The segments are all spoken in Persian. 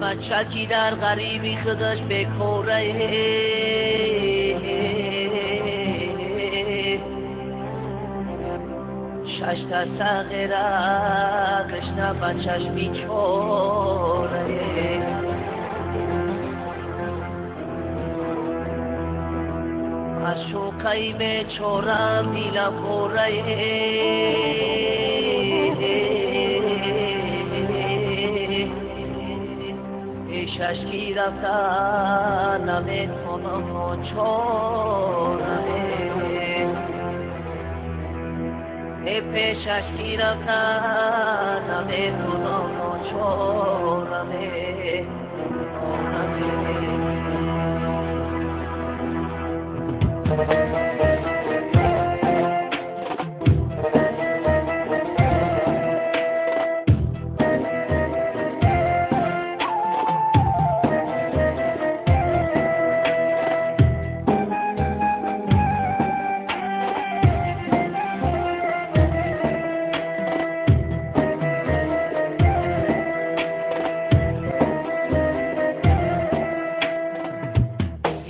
بچکی در غریبی خودش بکوره شش تا صغیره قشنه بچش بیچوره از شوقی بیچورم دیلم خوره پیشش رفتن نمیتونم چورمه پیشش رفتن نمیتونم چورمه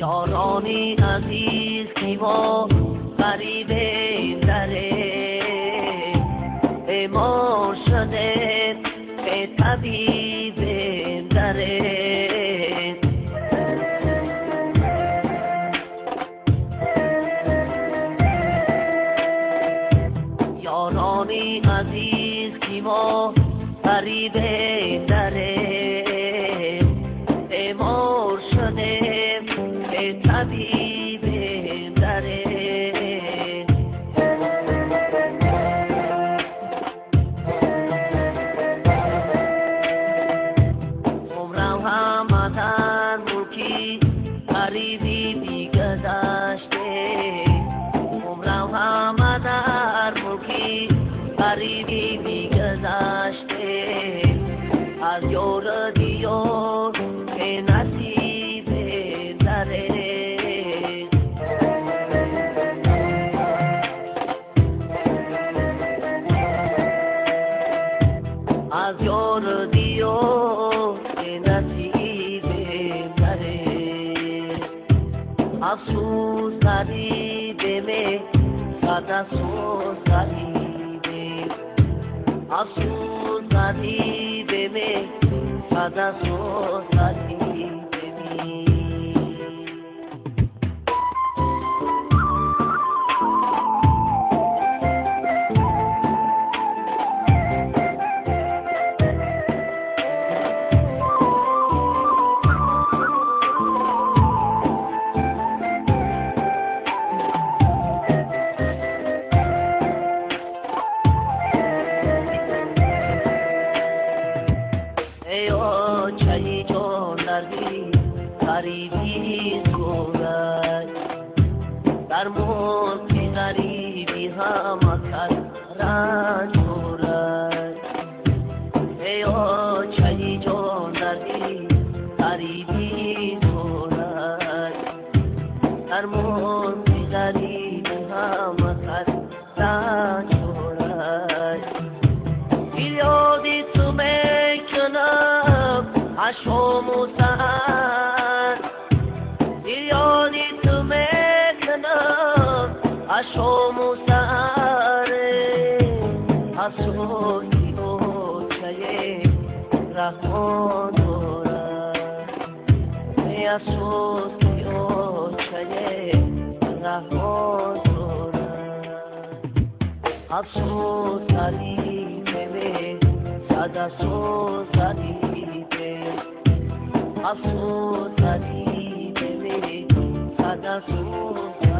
یارانی عزیز کی ما غریب دره بیمار شده به طبیب دره یارانی عزیز کی ما غریب دره بیمار شده طبیب دره عمرم همدن ملکی غریبی بیگذشته عمرم همدن ملکی غریبی بیگذشته از یار دیار به نصیب دره از یار دیار به نصیب دره افسوس غریبه صد افسوس غریبه افسوس غریبه صد افسوس غریبه چهی جان دردی غریبی صورت در موتی غریبی هم کرد رنج صورت ایا چهی جان دردی غریبی صورت در موتی غریبی هم کرد رنج صورت یادی تو میکنم عشق موسن یادی تو میکنم عشق موسن افسوسی اوچه رحمان دارد افسوسی اوچه رحمان دارد افسوس غریبه صد افسوس غریبه افسوس غریبه صد افسوس